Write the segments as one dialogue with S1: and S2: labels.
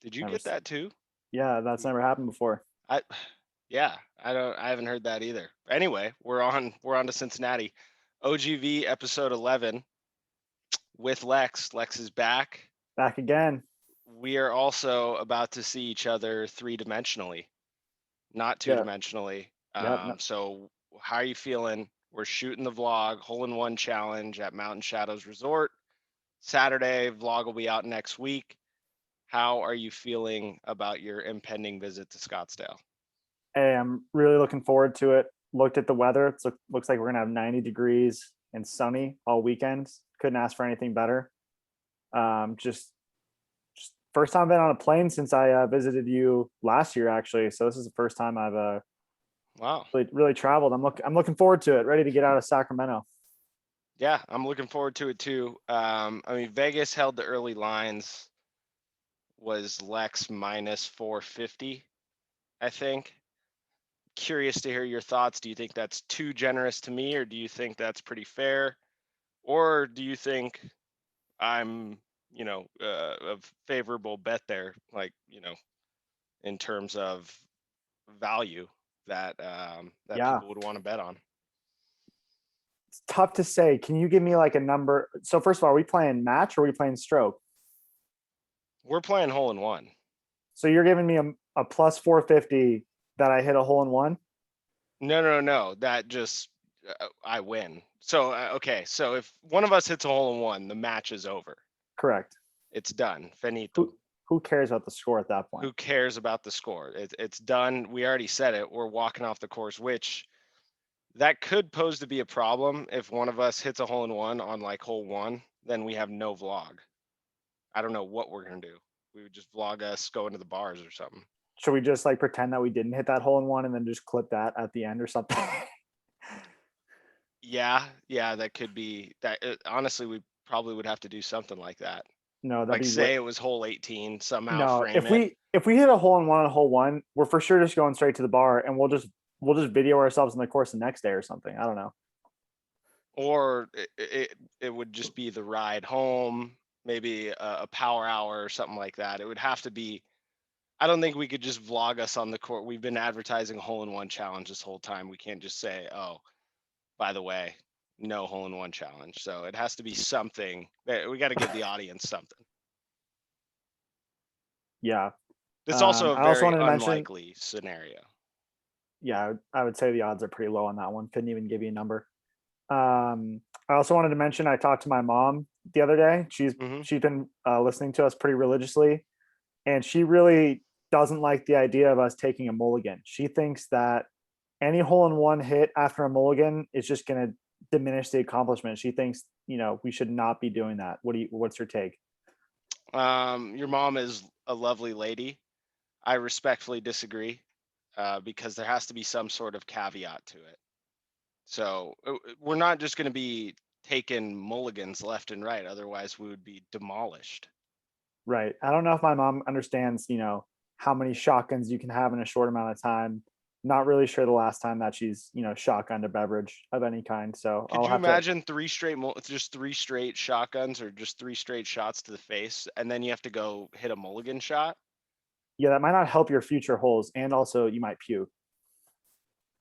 S1: Did you
S2: Never.
S1: get that too?
S2: Yeah, that's never happened before.
S1: I yeah, I haven't heard that either. Anyway, we're on to Cincinnati. OGV episode 11 with Lex. Lex is back.
S2: Back again.
S1: We are also about to see each other three-dimensionally, not
S2: Yeah.
S1: two-dimensionally.
S2: Yep. No,
S1: So how are you feeling? We're shooting the vlog, hole-in-one challenge at Mountain Shadows Resort. Saturday, vlog will be out next week. How are you feeling about your impending visit to Scottsdale?
S2: hey, I'm really looking forward to it. Looked at the weather. Looks like we're gonna have 90 degrees and sunny all weekend. Couldn't ask for anything better. Just first time I've been on a plane since I visited you last year, actually. So this is the first time I've
S1: Wow.
S2: really traveled. I'm looking forward to it. Ready to get out of Sacramento.
S1: Yeah, I'm looking forward to it too. I mean, Vegas held the early lines, was Lex minus 450, I think. Curious to hear your thoughts. Do you think that's too generous to me, or do you think that's pretty fair? Or do you think I'm, a favorable bet there, like, in terms of value that
S2: Yeah,
S1: people would want to bet on?
S2: it's tough to say. Can you give me like a number? So first of all, are we playing match or are we playing stroke?
S1: We're playing hole in one.
S2: So you're giving me a plus 450 that I hit a hole in one?
S1: No. That just I win. So okay. So if one of us hits a hole in one, the match is over.
S2: Correct.
S1: It's done. Finito.
S2: Who cares about the score at that point?
S1: Who cares about the score? It's done. We already said it. We're walking off the course, which that could pose to be a problem if one of us hits a hole in one on like hole one. Then we have no vlog. I don't know what we're gonna do. We would just vlog us going to the bars or something.
S2: Should we just like pretend that we didn't hit that hole in one and then just clip that at the end or something?
S1: Yeah, that could be that. Honestly, we probably would have to do something like that.
S2: No, that'd
S1: Like
S2: be
S1: say it was hole 18, somehow
S2: no.
S1: frame it.
S2: If we hit a hole in one on hole one, we're for sure just going straight to the bar and we'll just video ourselves in the course the next day or something. I don't know.
S1: Or it would just be the ride home, maybe a power hour or something like that. It would have to be. I don't think we could just vlog us on the court. We've been advertising a hole in one challenge this whole time. We can't just say, oh, by the way, no hole in one challenge. So it has to be something that we got to give the audience something.
S2: Yeah.
S1: It's also a
S2: I also
S1: very
S2: wanted to mention,
S1: unlikely scenario.
S2: yeah, I would say the odds are pretty low on that one. Couldn't even give you a number. I also wanted to mention I talked to my mom the other day.
S1: Hmm.
S2: She's been listening to us pretty religiously, and she really doesn't like the idea of us taking a mulligan. She thinks that any hole in one hit after a mulligan is just going to diminish the accomplishment. She thinks we should not be doing that. What's your take?
S1: Your mom is a lovely lady. I respectfully disagree because there has to be some sort of caveat to it. So we're not just going to be taking mulligans left and right. Otherwise, we would be demolished.
S2: Right. I don't know if my mom understands, how many shotguns you can have in a short amount of time. Not really sure the last time that she's, shotgunned a beverage of any kind. So
S1: Could
S2: I'll
S1: you
S2: have to.
S1: imagine just three straight shotguns or just three straight shots to the face, and then you have to go hit a mulligan shot?
S2: Yeah, that might not help your future holes, and also you might puke.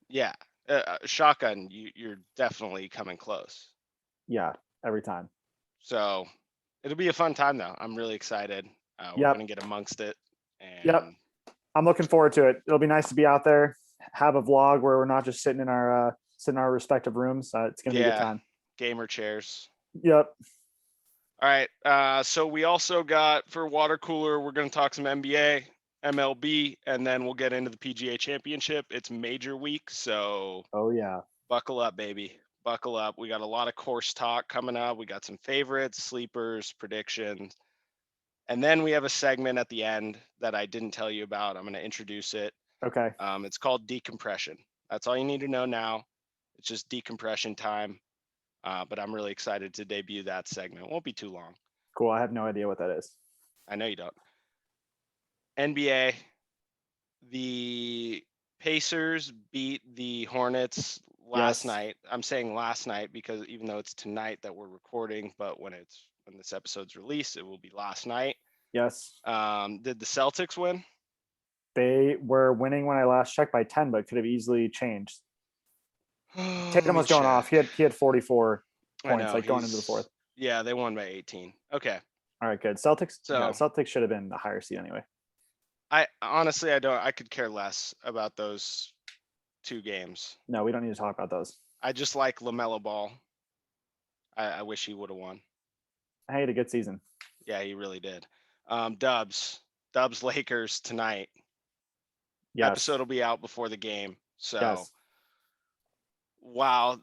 S1: Yeah, shotgun, you're definitely coming close.
S2: Yeah, every time.
S1: So it'll be a fun time though. I'm really excited. We're
S2: Yep.
S1: gonna get amongst it,
S2: Yep.
S1: and
S2: I'm looking forward to it. It'll be nice to be out there, have a vlog where we're not just sitting in our respective rooms. It's gonna be a good
S1: yeah,
S2: time.
S1: gamer chairs.
S2: Yep.
S1: All right. So we also got for water cooler, we're going to talk some NBA, MLB, and then we'll get into the PGA Championship. It's major week, so
S2: Oh yeah.
S1: buckle up, baby. Buckle up. We got a lot of course talk coming up. We got some favorites, sleepers, predictions. And then we have a segment at the end that I didn't tell you about. I'm going to introduce it.
S2: Okay.
S1: It's called Decompression. That's all you need to know now. It's just decompression time. But I'm really excited to debut that segment. It won't be too long.
S2: Cool. I have no idea what that is.
S1: I know you don't. NBA, the Pacers beat the Hornets last
S2: Yes.
S1: night. I'm saying last night because even though it's tonight that we're recording, but when this episode's released, it will be last night.
S2: Yes.
S1: Did the Celtics win?
S2: They were winning when I last checked by 10, but could have easily changed.
S1: Let
S2: Tatum
S1: me
S2: was going off.
S1: check.
S2: He had 44
S1: I
S2: points,
S1: know
S2: like going into the fourth.
S1: Yeah, they won by 18. Okay.
S2: All right, good. Celtics. Yeah,
S1: So
S2: Celtics should have been the higher seed anyway.
S1: I honestly, I could care less about those 2 games.
S2: No, we don't need to talk about those.
S1: I just like LaMelo Ball. I wish he would have won.
S2: I had a good season.
S1: Yeah, he really did. Dubs Lakers tonight.
S2: Yes.
S1: Episode will be out before the game. So
S2: Yes.
S1: wow.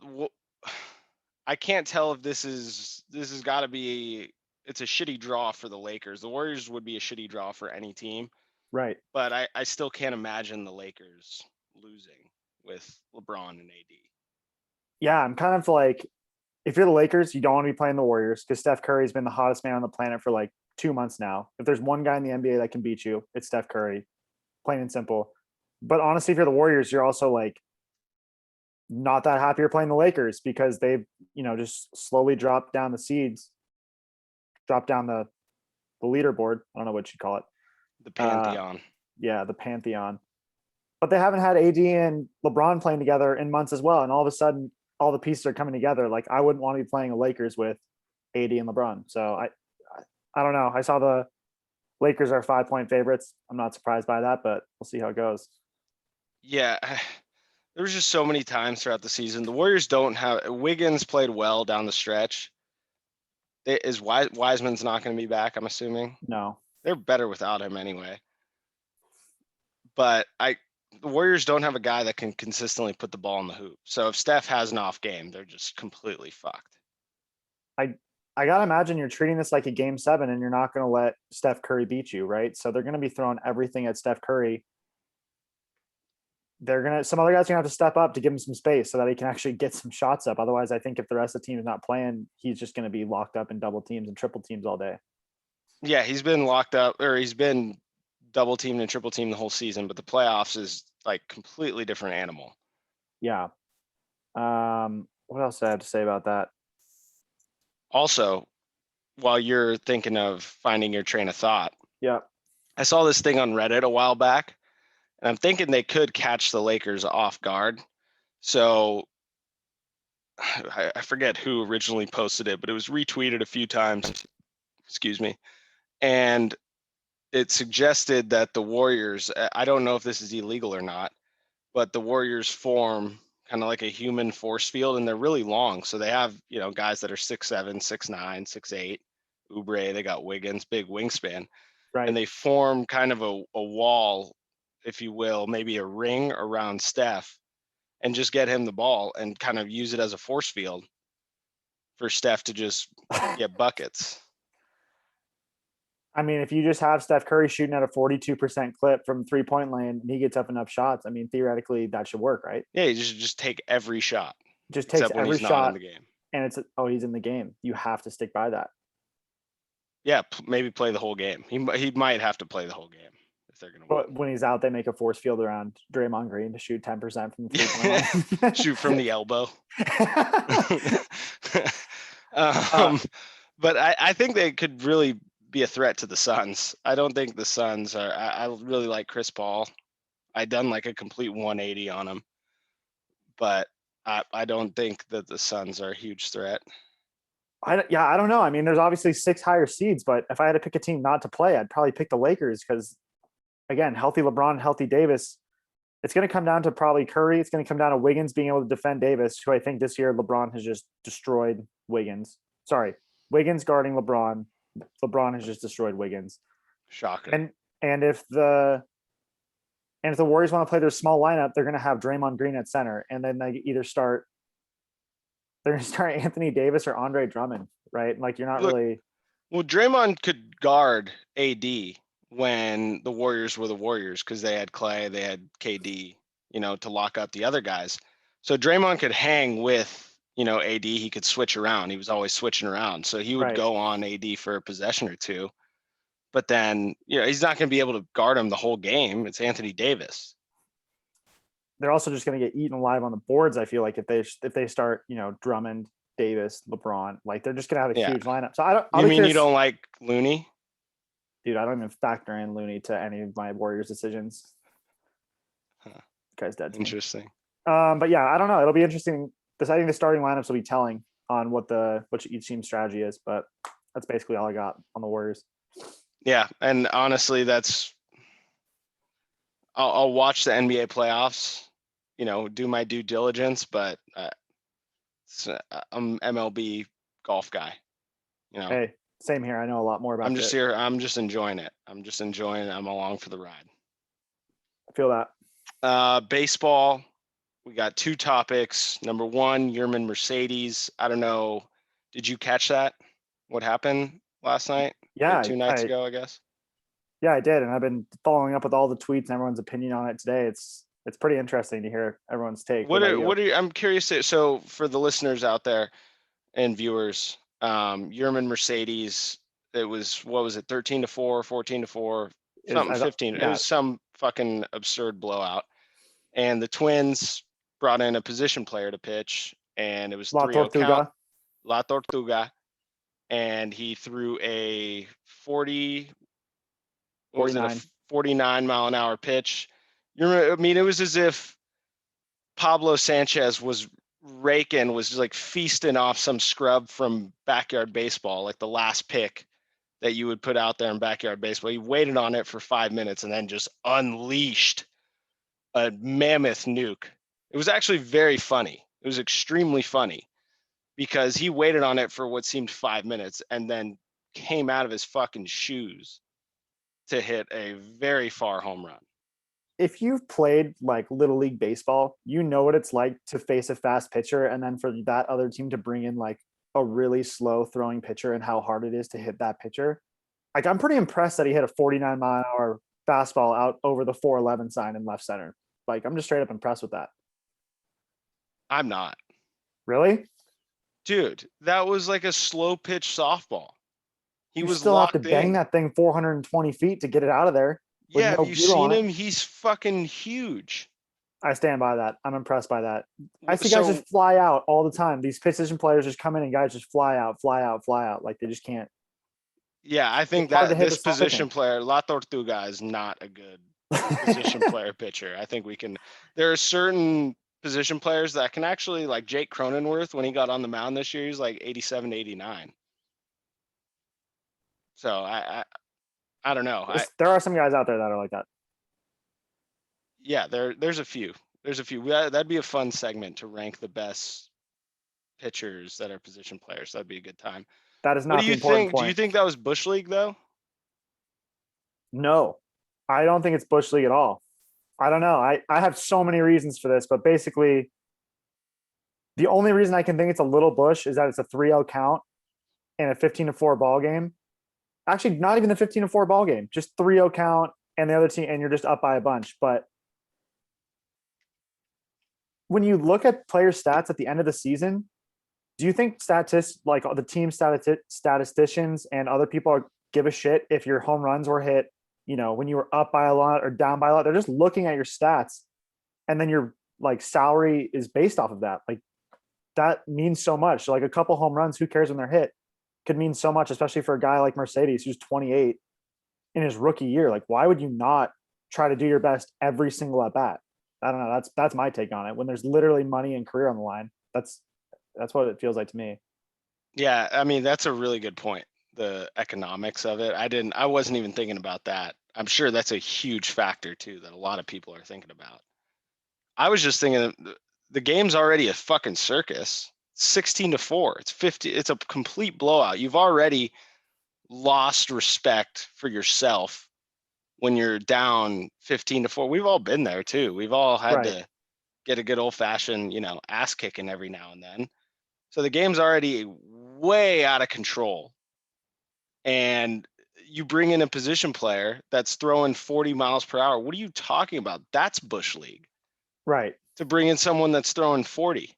S1: I can't tell if this has got to be it's a shitty draw for the Lakers. The Warriors would be a shitty draw for any team,
S2: Right.
S1: but I still can't imagine the Lakers losing with LeBron and AD.
S2: Yeah, I'm kind of like, if you're the Lakers, you don't want to be playing the Warriors because Steph Curry's been the hottest man on the planet for like 2 months now. If there's one guy in the NBA that can beat you, it's Steph Curry, plain and simple. But honestly, if you're the Warriors, you're also like not that happy you're playing the Lakers because they've, just slowly dropped down the seeds, dropped down the leaderboard. I don't know what you call it.
S1: The Pantheon.
S2: Yeah, the Pantheon. But they haven't had AD and LeBron playing together in months as well. And all of a sudden, all the pieces are coming together. Like, I wouldn't want to be playing the Lakers with AD and LeBron. So I don't know. I saw the Lakers are 5-point favorites. I'm not surprised by that, but we'll see how it goes.
S1: Yeah. There was just so many times throughout the season. The Warriors don't have Wiggins played well down the stretch. Wiseman's not going to be back, I'm assuming.
S2: No.
S1: They're better without him anyway. But the Warriors don't have a guy that can consistently put the ball in the hoop. So if Steph has an off game, they're just completely fucked.
S2: I gotta imagine you're treating this like a game 7 and you're not going to let Steph Curry beat you, right? So they're going to be throwing everything at Steph Curry. Some other guys are gonna have to step up to give him some space so that he can actually get some shots up. Otherwise, I think if the rest of the team is not playing, he's just going to be locked up in double teams and triple teams all day.
S1: Yeah, he's been locked up, or he's been double teamed and triple teamed the whole season, but the playoffs is like completely different animal.
S2: Yeah. What else do I have to say about that?
S1: Also, while you're thinking of finding your train of thought,
S2: yeah,
S1: I saw this thing on Reddit a while back, and I'm thinking they could catch the Lakers off guard. So I forget who originally posted it, but it was retweeted a few times. Excuse me. And it suggested that the Warriors, I don't know if this is illegal or not, but the Warriors form kind of like a human force field, and they're really long. So they have, guys that are 6'7", 6'9", 6'8", Oubre, they got Wiggins, big wingspan.
S2: right.
S1: And they form kind of a wall, if you will, maybe a ring around Steph, and just get him the ball and kind of use it as a force field for Steph to just get buckets.
S2: I mean, if you just have Steph Curry shooting at a 42% clip from 3-point lane and he gets up enough shots, I mean, theoretically that should work, right?
S1: Yeah, he just take every shot.
S2: Just takes
S1: when
S2: every
S1: he's
S2: shot
S1: not in the game.
S2: And he's in the game. You have to stick by that.
S1: Yeah, maybe play the whole game. He might have to play the whole game if they're going to win.
S2: But when he's out, they make a force field around Draymond Green to shoot 10% from the 3-point line.
S1: Shoot from the elbow. But I think they could really be a threat to the Suns. I don't think the Suns are. I really like Chris Paul. I done like a complete 180 on him, but I don't think that the Suns are a huge threat.
S2: I don't know. I mean, there's obviously 6 higher seeds, but if I had to pick a team not to play, I'd probably pick the Lakers because, again, healthy LeBron, healthy Davis. It's going to come down to probably Curry. It's going to come down to Wiggins being able to defend Davis, who I think this year LeBron has just destroyed Wiggins. Sorry, Wiggins guarding LeBron. LeBron has just destroyed Wiggins.
S1: Shocker.
S2: And if the Warriors want to play their small lineup, they're going to have Draymond Green at center, and then they either start. They're going to start Anthony Davis or Andre Drummond, right? Like, you're not really.
S1: Well, Draymond could guard AD when the Warriors were the Warriors because they had Clay, they had KD, to lock up the other guys. So Draymond could hang with, AD. He could switch around. He was always switching around. So he would go on AD for a possession or two. But then, he's not going to be able to guard him the whole game. It's Anthony Davis.
S2: They're also just going to get eaten alive on the boards. I feel like if they start, Drummond, Davis, LeBron, like they're just going to have a huge lineup. So I don't.
S1: You mean you don't like Looney?
S2: Dude, I don't even factor in Looney to any of my Warriors decisions.
S1: Huh.
S2: Guy's dead to me.
S1: Interesting.
S2: But yeah, I don't know. It'll be interesting. Deciding the starting lineups will be telling on what each team's strategy is. But that's basically all I got on the Warriors.
S1: Yeah, and honestly, I'll watch the NBA playoffs. Do my due diligence, but I'm MLB golf guy.
S2: Hey, same here. I know a lot more about
S1: I'm just
S2: it.
S1: here. I'm just enjoying it. I'm along for the ride.
S2: I feel that.
S1: Baseball. We got two topics. Number one, Yerman Mercedes. I don't know. Did you catch that? What happened last night? Or
S2: Yeah,
S1: 2 nights ago, I guess.
S2: Yeah, I did, and I've been following up with all the tweets and everyone's opinion on it today. It's pretty interesting to hear everyone's take.
S1: What are you? I'm curious. So for the listeners out there and viewers, Yerman Mercedes. It was, what was it? 13-4, 14-4, something 15.
S2: Yeah.
S1: It was some fucking absurd blowout. And the Twins brought in a position player to pitch, and it was 3-0 count. La Tortuga. And he threw a 49 mile an hour pitch. It was as if Pablo Sanchez was just like feasting off some scrub from backyard baseball, like the last pick that you would put out there in backyard baseball. He waited on it for 5 minutes and then just unleashed a mammoth nuke. It was actually very funny. It was extremely funny because he waited on it for what seemed 5 minutes and then came out of his fucking shoes to hit a very far home run.
S2: If you've played like Little League baseball, you know what it's like to face a fast pitcher and then for that other team to bring in like a really slow throwing pitcher and how hard it is to hit that pitcher. Like, I'm pretty impressed that he hit a 49 mile an hour fastball out over the 411 sign in left center. Like, I'm just straight up impressed with that.
S1: I'm not.
S2: Really?
S1: Dude, that was like a slow pitch softball.
S2: He was still have to bang that thing 420 feet to get it out of there.
S1: Yeah, have you seen him? He's fucking huge.
S2: I stand by that. I'm impressed by that. I see guys just fly out all the time. These position players just come in and guys just fly out. Like, they just can't.
S1: Yeah, I think that this position player, La Tortuga, is not a good position player pitcher. I think there are certain position players that can actually, like Jake Cronenworth, when he got on the mound this year, he was like 87, 89. So I don't know.
S2: There are some guys out there that are like that.
S1: Yeah, there's a few. That'd be a fun segment to rank the best pitchers that are position players. That'd be a good time.
S2: That is not the important point.
S1: Do you think that was Bush League though?
S2: No, I don't think it's Bush League at all. I don't know. I have so many reasons for this, but basically the only reason I can think it's a little Bush is that it's a 3-0 count in a 15-4 ball game. Actually, not even the 15-4 ball game, just 3-0 count and the other team, and you're just up by a bunch. But when you look at player stats at the end of the season, do you think like the team statisticians and other people give a shit if your home runs were hit, when you were up by a lot or down by a lot? They're just looking at your stats, and then your like salary is based off of that. Like, that means so much. Like, a couple home runs, who cares when they're hit, could mean so much, especially for a guy like Mercedes, who's 28 in his rookie year. Like, why would you not try to do your best every single at bat? I don't know. That's my take on it. When there's literally money and career on the line, that's what it feels like to me.
S1: Yeah, I mean, that's a really good point. The economics of it. I wasn't even thinking about that. I'm sure that's a huge factor too, that a lot of people are thinking about. I was just thinking the game's already a fucking circus. 16-4. It's 50. It's a complete blowout. You've already lost respect for yourself when you're down 15-4. We've all been there too. We've all had to get a good old fashioned, ass kicking every now and then. So the game's already way out of control. And you bring in a position player that's throwing 40 miles per hour. What are you talking about? That's Bush League.
S2: Right.
S1: To bring in someone that's throwing 40.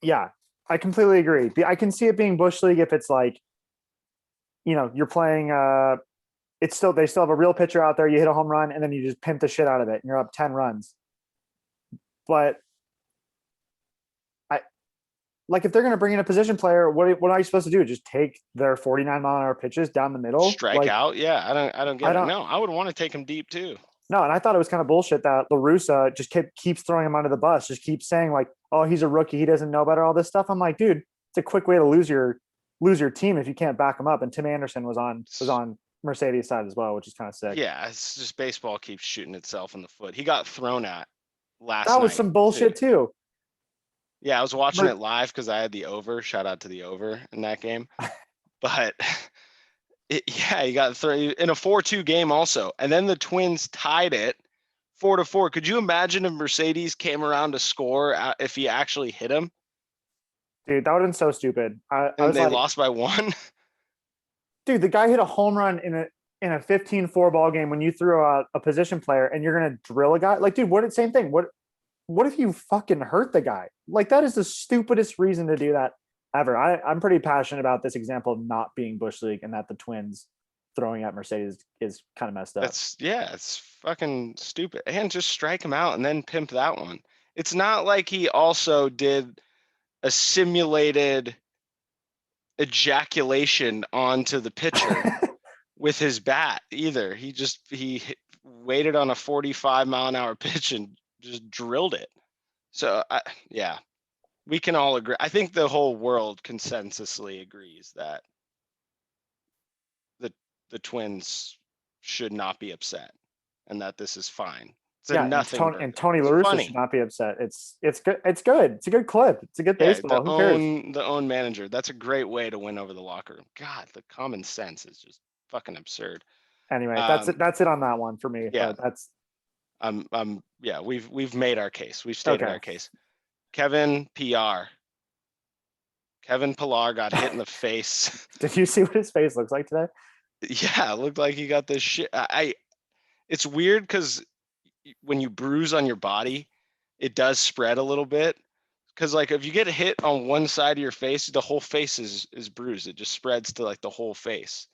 S2: Yeah, I completely agree. I can see it being Bush League if it's like, you're playing they still have a real pitcher out there, you hit a home run and then you just pimp the shit out of it and you're up 10 runs. But like if they're going to bring in a position player, what are you supposed to do? Just take their 49-mile-an-hour pitches down the middle?
S1: Strike
S2: Like
S1: out. Yeah, I don't
S2: I
S1: get it.
S2: don't
S1: No, I would want to take him deep too.
S2: no, and I thought it was kind of bullshit that La Russa just keeps throwing him under the bus, just keeps saying like, "Oh, he's a rookie, he doesn't know better." All this stuff. I'm like, dude, it's a quick way to lose your team if you can't back him up. And Tim Anderson was on Mercedes side as well, which is kind of sick.
S1: Yeah, it's just baseball keeps shooting itself in the foot. He got thrown at last
S2: That was
S1: night
S2: some
S1: too.
S2: bullshit too.
S1: Yeah, I was watching it live because I had the over. Shout out to the over in that game. But yeah, he got thrown in a 4-2 game also. And then the Twins tied it 4-4. Could you imagine if Mercedes came around to score if he actually hit him
S2: Dude, that would have been so stupid. I
S1: and
S2: was
S1: they
S2: like,
S1: lost by 1?
S2: dude, the guy hit a home run in a 15-4 ball game when you threw out a position player and you're gonna drill a guy. Like, dude, same thing. What if you fucking hurt the guy? Like, that is the stupidest reason to do that ever. I'm pretty passionate about this example of not being Bush League and that the Twins throwing at Mercedes is kind of messed up.
S1: It's fucking stupid. And just strike him out and then pimp that one. It's not like he also did a simulated ejaculation onto the pitcher with his bat either. He waited on a 45-mile-an-hour pitch and just drilled it. So yeah, we can all agree. I think the whole world consensusly agrees that the Twins should not be upset and that this is fine. It's a nothing burger.
S2: And Tony
S1: It's
S2: La Russa
S1: funny.
S2: should not be upset. It's good. It's good. It's a good clip. It's a good baseball. Who cares?
S1: The own manager. That's a great way to win over the locker room. God, the common sense is just fucking absurd.
S2: Anyway, that's it. That's it on that one for me.
S1: Yeah.
S2: But that's
S1: yeah, we've made our case. We've stated our case. Kevin Pillar got hit in the face.
S2: Did you see what his face looks like today?
S1: Yeah, it looked like he got this shit. It's weird because when you bruise on your body, it does spread a little bit. Because like if you get hit on one side of your face, the whole face is bruised. It just spreads to like the whole face.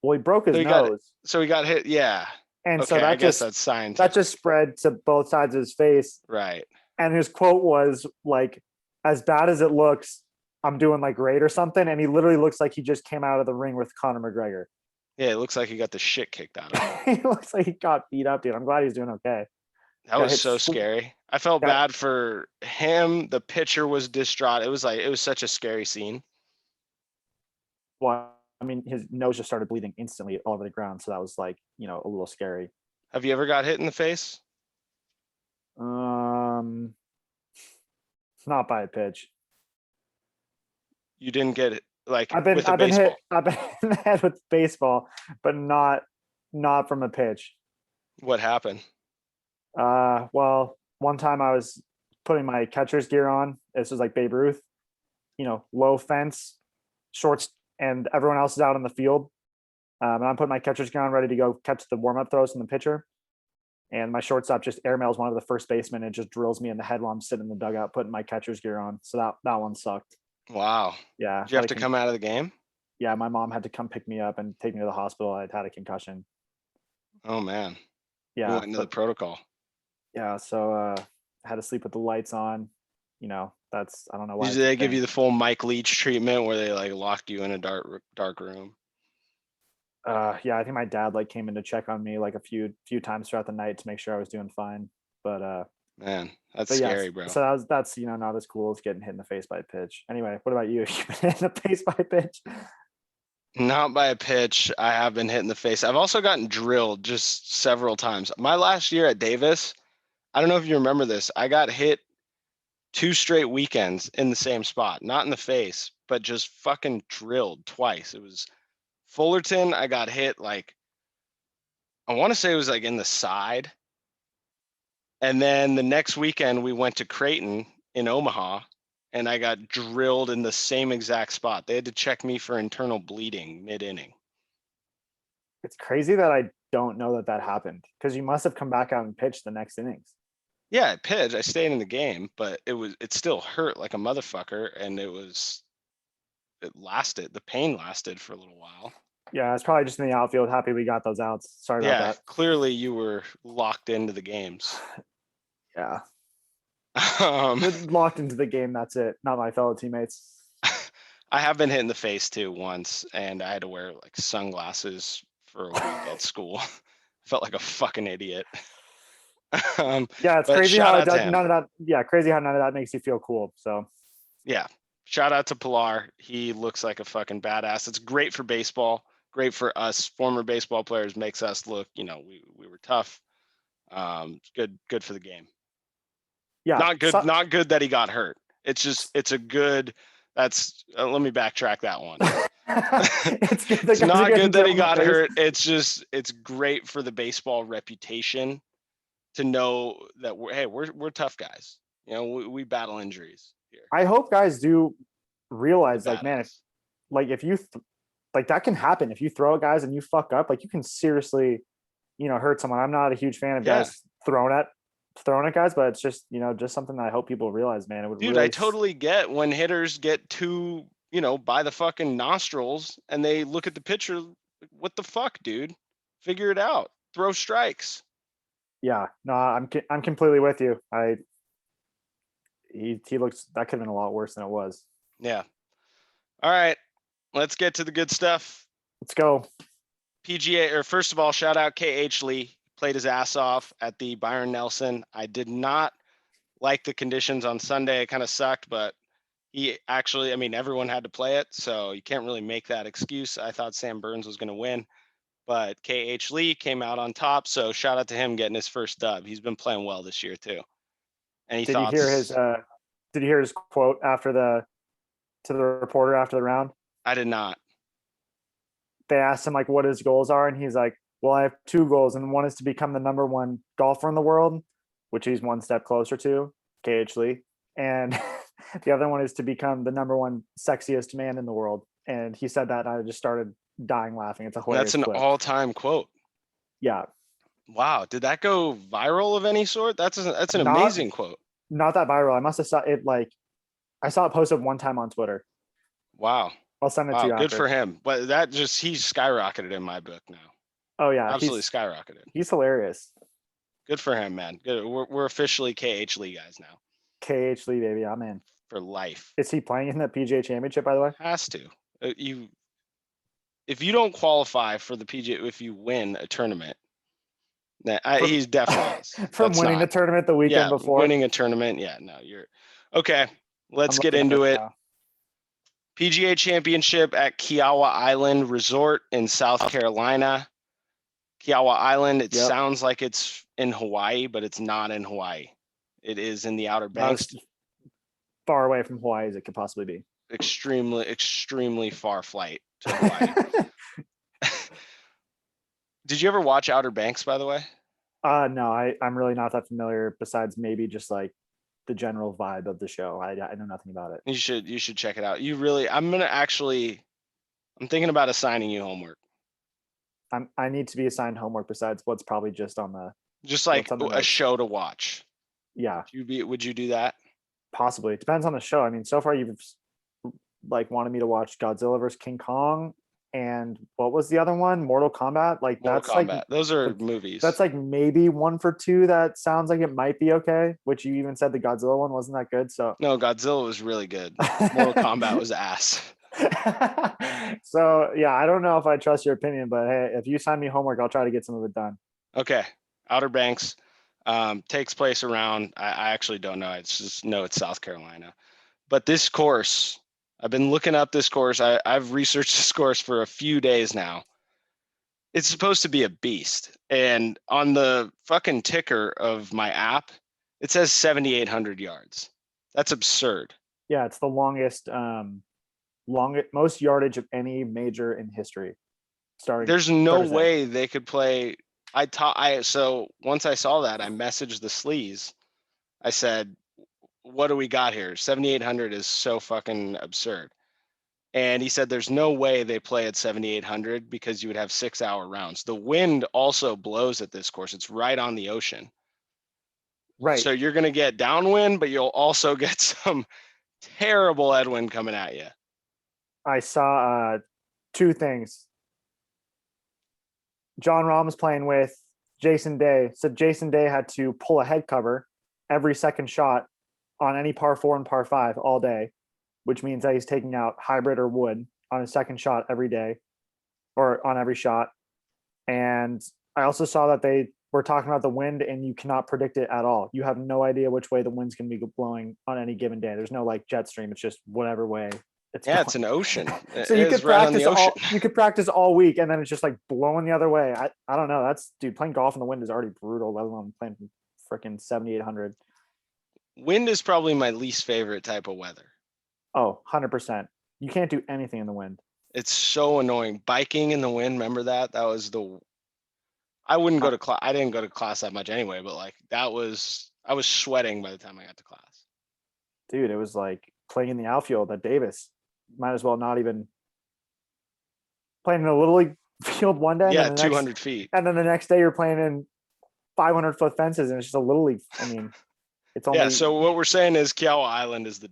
S2: Well, he broke his nose.
S1: So he got hit. Yeah.
S2: And
S1: okay,
S2: so that
S1: I guess that's scientific.
S2: That just spread to both sides of his face.
S1: Right.
S2: And his quote was like, "As bad as it looks, I'm doing like great" or something. And he literally looks like he just came out of the ring with Conor McGregor.
S1: Yeah, it looks like he got the shit kicked out of him.
S2: He looks like he got beat up, dude. I'm glad he's doing okay.
S1: That was so scary. I felt bad for him. The pitcher was distraught. It was such a scary scene.
S2: Well, I mean, his nose just started bleeding instantly all over the ground. So that was like, a little scary.
S1: Have you ever got hit in the face?
S2: Not by a pitch.
S1: You didn't get it like
S2: I've been hit in the head with baseball, but not from a pitch.
S1: What happened?
S2: Well, one time I was putting my catcher's gear on. This was like Babe Ruth, low fence, shorts, and everyone else is out on the field. And I'm putting my catcher's gear on, ready to go catch the warm-up throws from the pitcher. And my shortstop just airmails one of the first basemen and just drills me in the head while I'm sitting in the dugout putting my catcher's gear on. So that one sucked.
S1: Wow.
S2: Yeah.
S1: Did you have to come out of the game?
S2: Yeah, my mom had to come pick me up and take me to the hospital. I'd had a concussion.
S1: Oh man.
S2: Yeah.
S1: You went into the protocol.
S2: Yeah, so I had to sleep with the lights on. That's I don't know why.
S1: Did they give you the full Mike Leach treatment where they like locked you in a dark room?
S2: Yeah, I think my dad like came in to check on me like a few times throughout the night to make sure I was doing fine. But
S1: man, that's scary, bro.
S2: So that's not as cool as getting hit in the face by a pitch. Anyway, what about you? You've been hit in the face by a pitch?
S1: Not by a pitch. I have been hit in the face. I've also gotten drilled just several times. My last year at Davis, I don't know if you remember this. I got hit 2 straight weekends in the same spot, not in the face, but just fucking drilled twice. It was Fullerton. I got hit like, I want to say it was like in the side. And then the next weekend we went to Creighton in Omaha and I got drilled in the same exact spot. They had to check me for internal bleeding mid-inning.
S2: It's crazy that I don't know that happened because you must have come back out and pitched the next innings.
S1: Yeah, I pitched. I stayed in the game, but it still hurt like a motherfucker, and it lasted. The pain lasted for a little while.
S2: Yeah, it's probably just in the outfield. Happy we got those outs. Sorry about that.
S1: Clearly you were locked into the games.
S2: Yeah. They're locked into the game. That's it. Not my fellow teammates.
S1: I have been hit in the face too once, and I had to wear like sunglasses for a week at school. Felt like a fucking idiot.
S2: Yeah, it's
S1: But
S2: crazy
S1: shout
S2: how it
S1: out to
S2: does
S1: him.
S2: none of that. Yeah, crazy how none of that makes you feel cool. So
S1: Yeah, shout out to Pilar. He looks like a fucking badass. It's great for baseball. Great for us former baseball players. Makes us look, we were tough. Good for the game.
S2: yeah,
S1: Not good. Not good that he got hurt. It's a good. That's let me backtrack that one.
S2: it's good. The
S1: It's
S2: guys are
S1: not
S2: getting
S1: good that he
S2: drilled in the
S1: got
S2: face.
S1: hurt. It's great for the baseball reputation to know that we're tough guys. We battle injuries here.
S2: I hope guys do realize,
S1: The
S2: like, man,
S1: badass.
S2: if you like that can happen if you throw at guys and you fuck up, like you can seriously, hurt someone. I'm not a huge fan of
S1: Yeah.
S2: guys throwing at guys, but it's just just something that I hope people realize, man. It would
S1: Dude,
S2: really
S1: I totally get when hitters get too, by the fucking nostrils and they look at the pitcher. What the fuck, dude? Figure it out. Throw strikes.
S2: Yeah, no, I'm completely with you. He looks, that could have been a lot worse than it was.
S1: Yeah. All right. Let's get to the good stuff.
S2: Let's go.
S1: PGA, or first of all, shout out KH Lee. Played his ass off at the Byron Nelson. I did not like the conditions on Sunday. It kind of sucked, but he actually, everyone had to play it, so you can't really make that excuse. I thought Sam Burns was going to win, but KH Lee came out on top, so shout out to him getting his first dub. He's been playing well this year too. Any
S2: Did you hear his
S1: thoughts?
S2: quote to the reporter after the round?
S1: I did not.
S2: They asked him like what his goals are, and he's like, well, I have two goals, and one is to become the number one golfer in the world, which he's one step closer to, KH Lee, and the other one is to become the number one sexiest man in the world. And he said that, and I just started dying laughing. It's a hilarious
S1: That's an
S2: clip.
S1: all-time quote.
S2: Yeah.
S1: Wow. Did that go viral of any sort? That's an amazing quote.
S2: Not that viral. I must have saw it, like, I saw it posted one time on Twitter.
S1: Wow.
S2: I'll send it to you
S1: Good
S2: after.
S1: for him. But he's skyrocketed in my book now.
S2: Oh yeah,
S1: Absolutely skyrocketed.
S2: He's hilarious.
S1: Good for him, man. Good. We're officially KH Lee guys now.
S2: KH Lee, baby. I'm in.
S1: For life.
S2: Is he playing in the PGA Championship, by the way?
S1: Has to. If you don't qualify for the PGA, if you win a tournament, he's definitely
S2: from winning the tournament the weekend before.
S1: Winning a tournament. Yeah, no, you're okay. Let's get into it. PGA Championship at Kiawah Island Resort in South Carolina. Kiawah Island, it sounds like it's in Hawaii, but it's not in Hawaii. It is in the Outer Banks.
S2: Far away from Hawaii as it could possibly be.
S1: Extremely, extremely far flight to Hawaii. Did you ever watch Outer Banks, by the way?
S2: No, I'm really not that familiar, besides maybe just like the general vibe of the show. I know nothing about it.
S1: You should check it out. I'm thinking about assigning you homework.
S2: I need to be assigned homework besides what's probably just on the
S1: a show to watch.
S2: Yeah.
S1: Would you do that?
S2: Possibly. It depends on the show. I mean, so far you've like wanted me to watch Godzilla vs. King Kong, and what was the other one? Mortal Kombat. Like
S1: Mortal Kombat. Like those are movies.
S2: That's like maybe 1 for 2. That sounds like it might be okay. Which you even said the Godzilla one wasn't that good. So
S1: no, Godzilla was really good. Mortal Kombat was ass.
S2: So yeah, I don't know if I trust your opinion, but hey, if you sign me homework, I'll try to get some of it done.
S1: Okay. Outer Banks takes place around, I actually don't know. I just know it's South Carolina. But this course, I've been looking up this course. I've researched this course for a few days now. It's supposed to be a beast. And on the fucking ticker of my app, it says 7,800 yards. That's absurd.
S2: Yeah, it's the longest most yardage of any major in history.
S1: There's no way they could play. So once I saw that, I messaged the sleaze. I said, what do we got here? 7,800 is so fucking absurd. And he said, there's no way they play at 7,800 because you would have 6-hour rounds. The wind also blows at this course. It's right on the ocean.
S2: Right.
S1: So you're going to get downwind, but you'll also get some terrible headwind coming at you.
S2: I saw 2 things. John Rahm was playing with Jason Day. So Jason Day had to pull a head cover every second shot on any par 4 and par 5 all day, which means that he's taking out hybrid or wood on his second shot every day or on every shot. And I also saw that they were talking about the wind, and you cannot predict it at all. You have no idea which way the wind's going to be blowing on any given day. There's no like jet stream. It's just whatever way it's
S1: Yeah,
S2: going.
S1: it's an ocean.
S2: So
S1: It
S2: you
S1: is
S2: could
S1: right on the
S2: practice
S1: ocean.
S2: all week, and then it's just like blowing the other way. I don't know. That's dude, playing golf in the wind is already brutal, let alone playing freaking 7,800.
S1: Wind is probably my least favorite type of weather.
S2: Oh, 100%. You can't do anything in the wind.
S1: It's so annoying. Biking in the wind, remember that? That was I wouldn't go to class. I didn't go to class that much anyway, but like I was sweating by the time I got to class.
S2: Dude, it was like playing in the outfield at Davis. Might as well not even playing in a little league field one day.
S1: Yeah,
S2: and then the
S1: 200 feet.
S2: And then the next day you're playing in 500-foot fences, and it's just a little league. I mean, it's only.
S1: Yeah, so what we're saying is Kiawah Island is the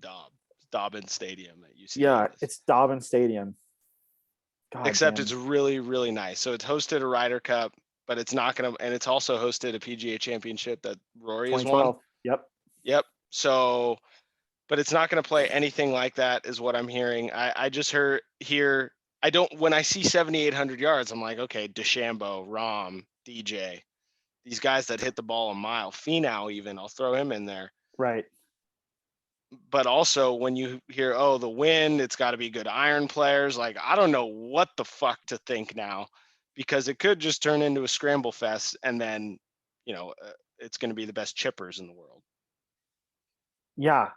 S1: Dobbin Stadium at UC.
S2: Yeah, it's Dobbin Stadium. God
S1: Except
S2: damn.
S1: it's really, really nice. So it's hosted a Ryder Cup, but it's not going to, and it's also hosted a PGA Championship that Rory has won.
S2: 2012.
S1: Yep. So, but it's not going to play anything like that, is what I'm hearing. I just when I see 7,800 yards, I'm like, okay, DeChambeau, Rahm, DJ, these guys that hit the ball a mile, Finau even, I'll throw him in there.
S2: Right.
S1: But also when you hear, oh, the wind, it's got to be good iron players. Like, I don't know what the fuck to think now, because it could just turn into a scramble fest, and then, it's going to be the best chippers in the world.
S2: Yeah.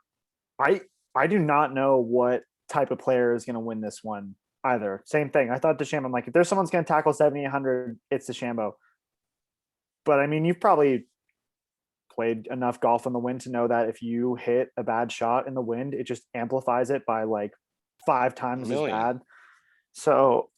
S2: I do not know what type of player is going to win this one either. Same thing. I thought DeChambeau, I'm like, if there's someone's going to tackle 7,800, it's DeChambeau. But I mean, you've probably played enough golf in the wind to know that if you hit a bad shot in the wind, it just amplifies it by like 5 times as bad. So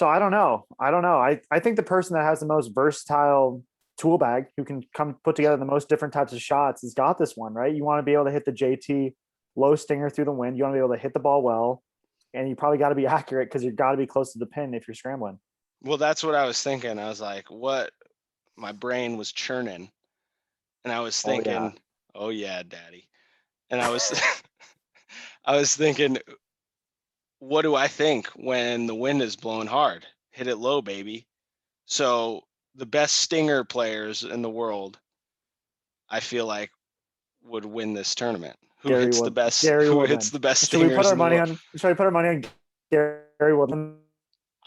S2: I don't know. I think the person that has the most versatile tool bag, who can come put together the most different types of shots, has got this one, right? You want to be able to hit the JT low stinger through the wind. You want to be able to hit the ball well, and you probably got to be accurate, because you've got to be close to the pin if you're scrambling.
S1: Well, that's what I was thinking. I was like, what? My brain was churning, and I was thinking, oh yeah, daddy. And I was, I was thinking, what do I think when the wind is blowing hard? Hit it low, baby. So the best stinger players in the world, I feel like, would win this tournament. Who hits the best stingers?
S2: Should we put our money on Gary Woodland?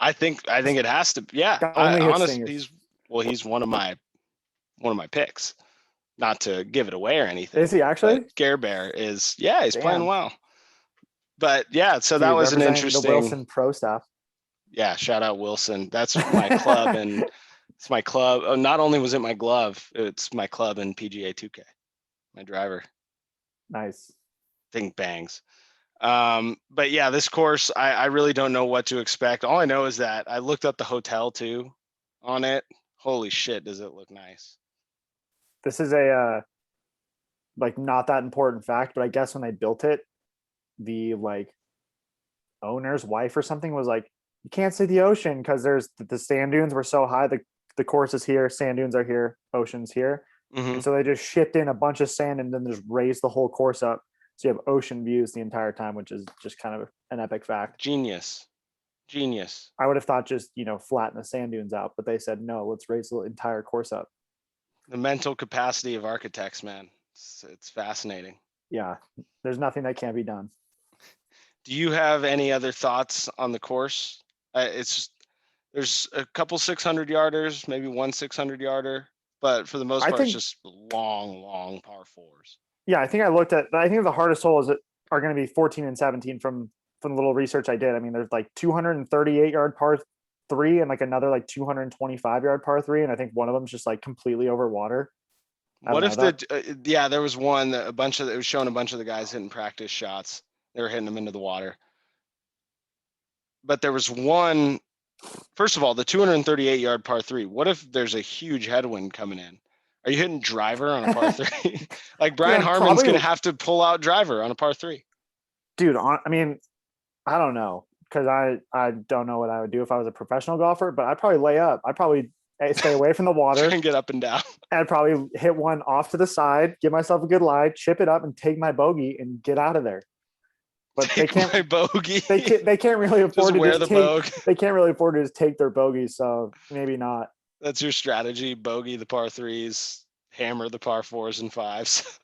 S1: I think it has to. Yeah, honestly, he's one of my picks. Not to give it away or anything.
S2: Is he actually?
S1: Gare Bear is. Yeah, he's playing well. But yeah, so that was an interesting.
S2: The Wilson Pro staff.
S1: Yeah, shout out Wilson. That's my club, and it's my club. Oh, not only was it my glove, it's my club in PGA 2K. My driver.
S2: Nice.
S1: Thing bangs. But yeah, this course, I really don't know what to expect. All I know is that I looked up the hotel too on it. Holy shit, does it look nice.
S2: This is a like not that important fact, but I guess when they built it, the like owner's wife or something was like, you can't see the ocean because there's the sand dunes were so high. The course is here, sand dunes are here, ocean's here. Mm-hmm. And so they just shipped in a bunch of sand and then just raised the whole course up. So you have ocean views the entire time, which is just kind of an epic fact.
S1: Genius. I
S2: would have thought just, flatten the sand dunes out, but they said, no, let's raise the entire course up.
S1: The mental capacity of architects, man. It's fascinating.
S2: Yeah. There's nothing that can't be done.
S1: Do you have any other thoughts on the course? There's a couple 600 yarders, maybe one 600 yarder, but for the most part, it's just long par fours.
S2: Yeah, I think the hardest holes are going to be 14 and 17 from the little research I did. I mean, there's like 238 yard par 3 and like another like 225 yard par 3, and I think one of them is just like completely over water.
S1: What if there was one that it was showing a bunch of the guys hitting practice shots. They were hitting them into the water. But there was one, first of all, the 238 yard par 3. What if there's a huge headwind coming in? Are you hitting driver on a par 3? Like Brian Harmon's going to have to pull out driver on a par 3.
S2: Dude, I mean, I don't know, because I don't know what I would do if I was a professional golfer, but I'd probably lay up. I'd probably stay away from the
S1: Try
S2: water,
S1: and get up and down.
S2: and probably hit one off to the side, give myself a good lie, chip it up, and take my bogey and get out of there. But
S1: Take my bogey.
S2: they can't really afford
S1: Just
S2: to
S1: wear
S2: just
S1: the
S2: take
S1: bogue.
S2: they can't really afford to just take their bogeys, so maybe not.
S1: That's your strategy. Bogey the par threes, hammer the par fours and fives.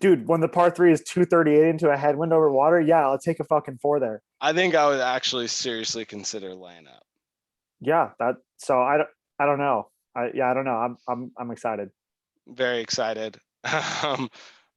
S2: Dude, when the par three is 238 into a headwind over water, yeah, I'll take a fucking four there.
S1: I think I would actually seriously consider laying up.
S2: Yeah, I don't know. I don't know. I'm excited.
S1: Very excited. All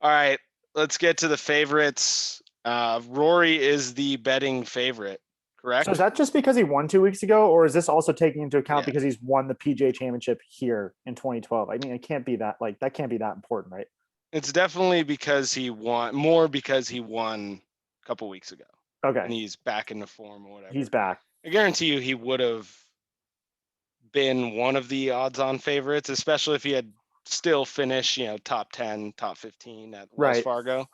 S1: right, let's get to the favorites. Rory is the betting favorite, correct?
S2: So is that just because he won 2 weeks ago, or is this also taking into account
S1: Yeah.
S2: because he's won the PGA Championship here in 2012? I mean, it can't be that that can't be that important, right?
S1: It's definitely because he won a couple weeks ago.
S2: Okay.
S1: And he's back into form or whatever.
S2: He's back.
S1: I guarantee you he would have been one of the odds-on favorites, especially if he had still finished, top 10, top 15 at Wells
S2: Right.
S1: Fargo.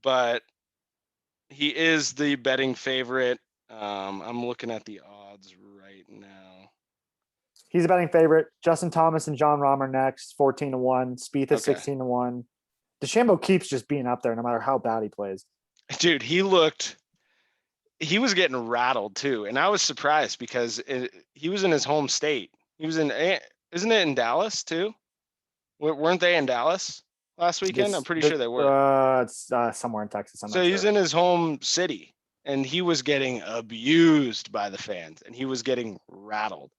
S1: But he is the betting favorite. I'm looking at the odds right now.
S2: He's a betting favorite. Justin Thomas and John Rahm are next, 14-1. Spieth is 16-1. DeChambeau keeps just being up there no matter how bad he plays.
S1: Dude, he was getting rattled too. And I was surprised because he was in his home state. Isn't it in Dallas too? Weren't they in Dallas last weekend? I'm pretty sure they were.
S2: It's somewhere in Texas.
S1: So he's in his home city and he was getting abused by the fans and he was getting rattled.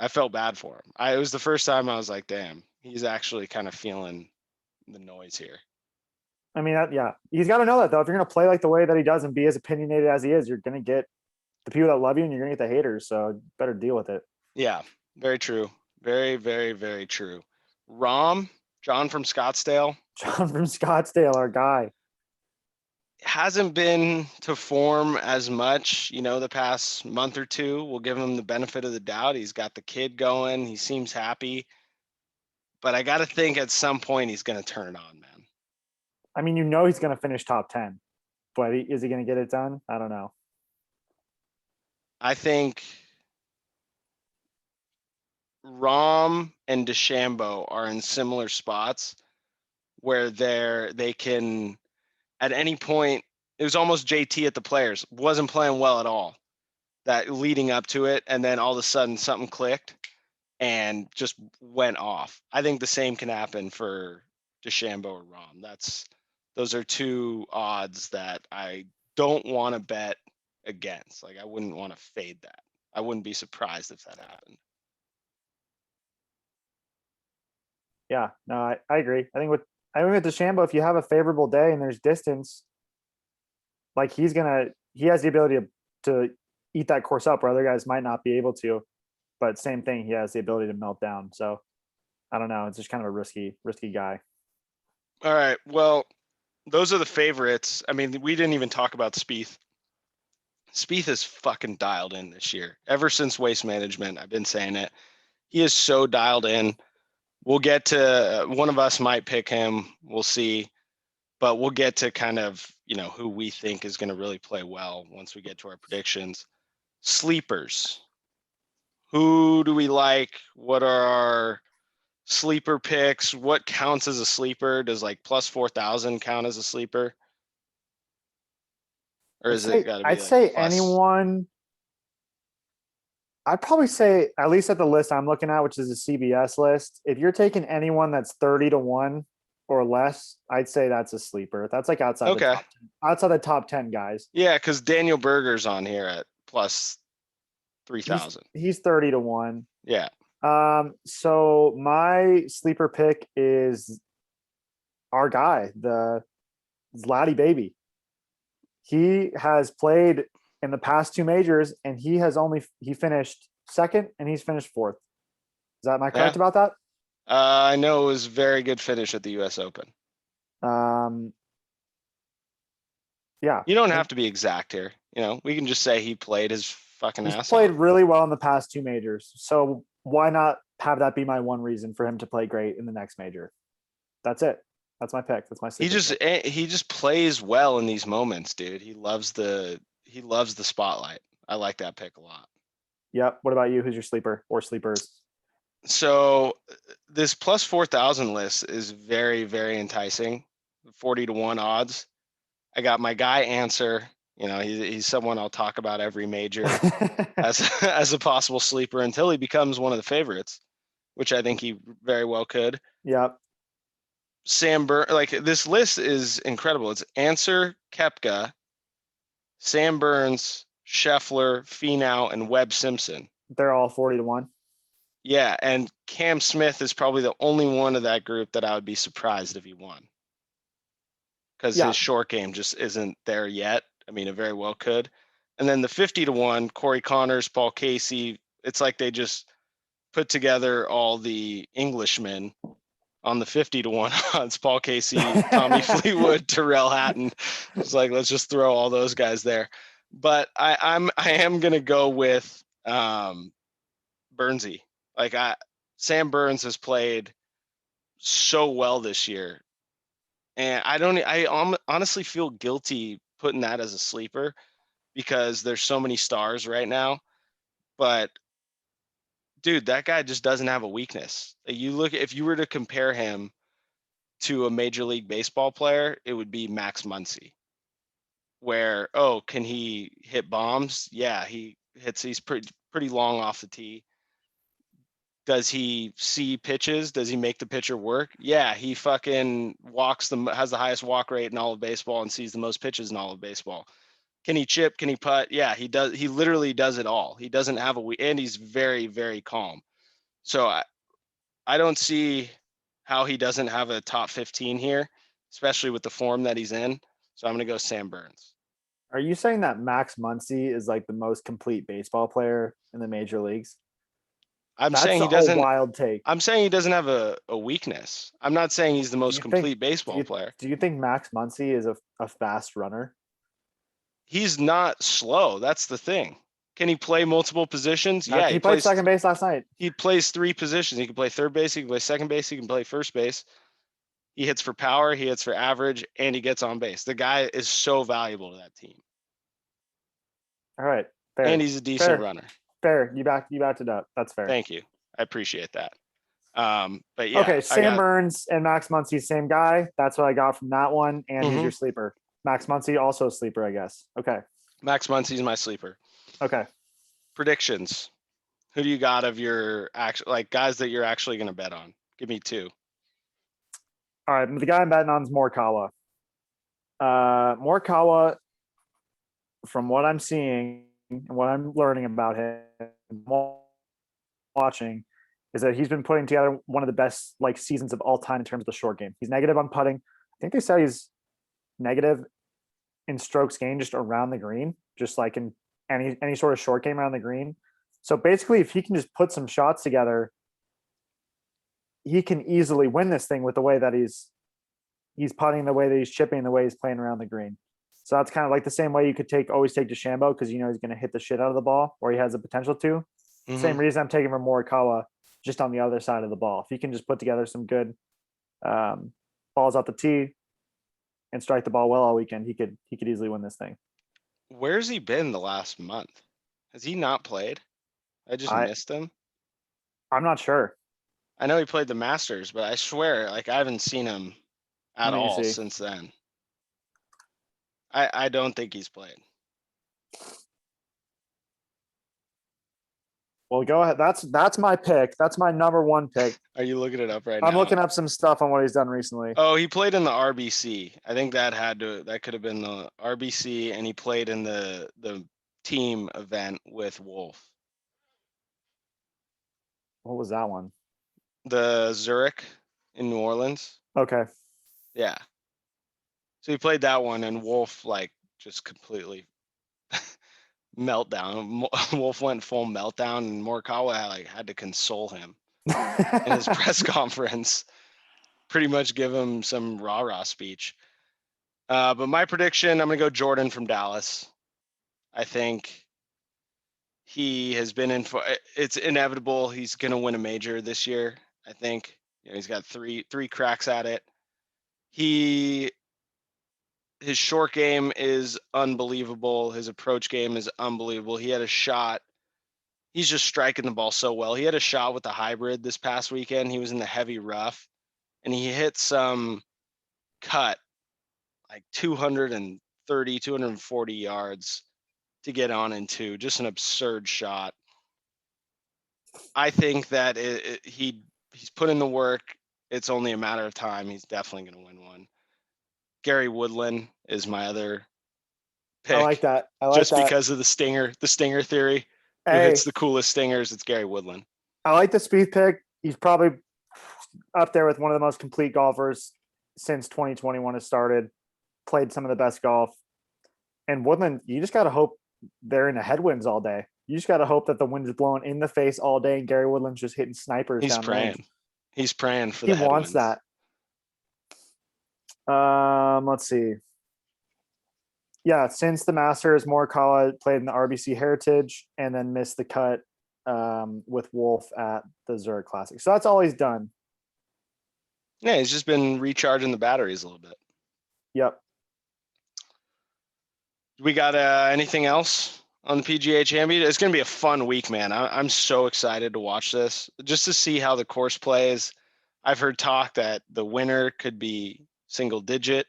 S1: I felt bad for him. It was the first time I was like, damn, he's actually kind of feeling the noise here.
S2: I mean, yeah, he's got to know that though. If you're going to play like the way that he does and be as opinionated as he is, you're going to get the people that love you and you're going to get the haters. So better deal with it.
S1: Yeah, very true. Very, very, very true. Rahm, John from Scottsdale.
S2: John from Scottsdale, our guy.
S1: Hasn't been to form as much, the past month or two. We'll give him the benefit of the doubt. He's got the kid going. He seems happy. But I got to think at some point he's going to turn it on, man.
S2: I mean, he's going to finish top 10. But is he going to get it done? I don't know.
S1: I think Rahm and DeChambeau are in similar spots where they can, at any point, it was almost JT at the Players, wasn't playing well at all, that leading up to it, and then all of a sudden something clicked and just went off. I think the same can happen for DeChambeau or Rahm. Those are two odds that I don't want to bet against. Like, I wouldn't want to fade that. I wouldn't be surprised if that happened.
S2: Yeah, no, I agree. I think with DeChambeau, if you have a favorable day and there's distance, like he has the ability to eat that course up where other guys might not be able to. But same thing, he has the ability to melt down. So I don't know. It's just kind of a risky guy.
S1: All right. Well, those are the favorites. I mean, we didn't even talk about Spieth. Spieth is fucking dialed in this year. Ever since Waste Management, I've been saying it. He is so dialed in. We'll get to one of us might pick him. We'll see. But we'll get to kind of, who we think is going to really play well once we get to our predictions. Sleepers. Who do we like? What are our sleeper picks? What counts as a sleeper? Does like plus 4,000 count as a sleeper? Or is it got to be?
S2: I'd say anyone. I'd probably say, at least at the list I'm looking at, which is a CBS list, if you're taking anyone that's 30-1 or less, I'd say that's a sleeper. That's like outside the top 10 guys.
S1: Yeah, because Daniel Berger's on here at plus 3,000.
S2: He's 30-1.
S1: Yeah.
S2: So my sleeper pick is our guy, the Vladdy baby. He has played in the past two majors and he finished second and he's finished fourth. Am I correct about that?
S1: I know it was a very good finish at the US Open.
S2: Yeah.
S1: You don't have to be exact here. We can just say he played his fucking ass off.
S2: He's played really well in the past two majors. So why not have that be my one reason for him to play great in the next major? That's it. That's my pick. That's my sleeper pick.
S1: He just plays well in these moments, dude. He loves the spotlight. I like that pick a lot.
S2: Yep. What about you? Who's your sleeper or sleepers?
S1: So this plus 4,000 list is very, very enticing. 40-1 odds. I got my guy Answer. He's someone I'll talk about every major as as a possible sleeper until he becomes one of the favorites, which I think he very well could.
S2: Yep.
S1: Sam like this list is incredible. It's Answer, Kepka, Sam Burns, Scheffler, Finau, and Webb Simpson.
S2: They're all 40-1.
S1: Yeah, and Cam Smith is probably the only one of that group that I would be surprised if he won. Because
S2: Yeah.
S1: his short game just isn't there yet. I mean, it very well could. And then the 50-1, Corey Connors, Paul Casey, it's like they just put together all the Englishmen on the 50-1 odds. Paul Casey, Tommy Fleetwood, Tyrrell Hatton. It's like, let's just throw all those guys there. But I am gonna go with Burnsy. Sam Burns has played so well this year. And I honestly feel guilty putting that as a sleeper because there's so many stars right now. But dude, that guy just doesn't have a weakness. If you were to compare him to a Major League Baseball player, it would be Max Muncy. Where, can he hit bombs? Yeah, he's pretty long off the tee. Does he see pitches? Does he make the pitcher work? Yeah, he fucking has the highest walk rate in all of baseball and sees the most pitches in all of baseball. Can he chip? Can he putt? Yeah, he does. He literally does it all. He doesn't have and he's very, very calm. So I don't see how he doesn't have a top 15 here, especially with the form that he's in. So I'm going to go Sam Burns.
S2: Are you saying that Max Muncy is like the most complete baseball player in the major leagues? That's a wild take.
S1: I'm saying he doesn't have a weakness. I'm not saying he's the
S2: Do
S1: most
S2: you think?
S1: complete baseball player.
S2: Do you think Max Muncy is a fast runner?
S1: He's not slow. That's the thing. Can he play multiple positions? Yeah,
S2: He played second base last night.
S1: He plays 3 positions. He can play third base, he can play second base, he can play first base. He hits for power, he hits for average, and he gets on base. The guy is so valuable to that team.
S2: All right. Fair.
S1: And he's a decent runner.
S2: Fair. You backed it up. That's fair.
S1: Thank you. I appreciate that. But yeah.
S2: Okay, Sam Burns and Max Muncy, same guy. That's what I got from that one. And who's your sleeper? Max Muncy, also a sleeper, I guess. Okay.
S1: Max Muncy's my sleeper.
S2: Okay.
S1: Predictions. Who do you got of your guys that you're actually going to bet on? Give me 2.
S2: All right, the guy I'm betting on is Morikawa. Morikawa, from what I'm seeing and what I'm learning about him, watching, is that he's been putting together one of the best seasons of all time in terms of the short game. He's negative on putting. I think they say he's negative in strokes gained just around the green, just like in any sort of short game around the green. So basically, if he can just put some shots together, he can easily win this thing with the way that he's putting, the way that he's chipping, the way he's playing around the green. So that's kind of like the same way you could always take DeChambeau because he's going to hit the shit out of the ball, or he has the potential to. Mm-hmm. Same reason I'm taking from Morikawa, just on the other side of the ball. If he can just put together some good balls out the tee and strike the ball well all weekend, he could easily win this thing.
S1: Where's he been the last month? Has he not played? I just missed him.
S2: I'm not sure.
S1: I know he played the Masters, but I swear, I haven't seen him at all since then. I don't think he's played.
S2: Well, go ahead. That's my pick. That's my number 1 pick.
S1: Are you looking it up right now?
S2: I'm looking up some stuff on what he's done recently.
S1: Oh, he played in the RBC. I think that could have been the RBC, and he played in the team event with Wolf.
S2: What was that one?
S1: The Zurich in New Orleans.
S2: Okay.
S1: Yeah. So he played that one, and Wolf just completely meltdown. Wolf went full meltdown, and Morikawa had to console him in his press conference. Pretty much give him some rah-rah speech. But my prediction, I'm going to go Jordan from Dallas. I think he has been it's inevitable. He's going to win a major this year. I think he's got three cracks at it. His short game is unbelievable. His approach game is unbelievable. He had a shot he's just striking the ball so well. He had a shot with the hybrid this past weekend. He was in the heavy rough, and he hit some cut like 230, 240 yards to get on into. Just an absurd shot. I think that he's put in the work. It's only a matter of time. He's definitely going to win one. Gary Woodland is my other pick.
S2: I like that.
S1: Just because of the stinger theory. Who hits the coolest stingers? It's Gary Woodland.
S2: I like the Spieth pick. He's probably up there with one of the most complete golfers since 2021 has started. Played some of the best golf. And Woodland, you just got to hope they're in the headwinds all day. You just got to hope that the wind is blowing in the face all day and Gary Woodland's just hitting snipers
S1: He's
S2: down
S1: praying.
S2: range.
S1: He's praying for the headwinds.
S2: He wants that. Let's see. Yeah, since the Masters, Morikawa played in the RBC Heritage and then missed the cut with Wolf at the Zurich Classic. So that's all he's done.
S1: Yeah, he's just been recharging the batteries a little bit.
S2: Yep.
S1: We got anything else on the PGA Championship? It's going to be a fun week, man. I'm so excited to watch this, just to see how the course plays. I've heard talk that the winner could be single digit.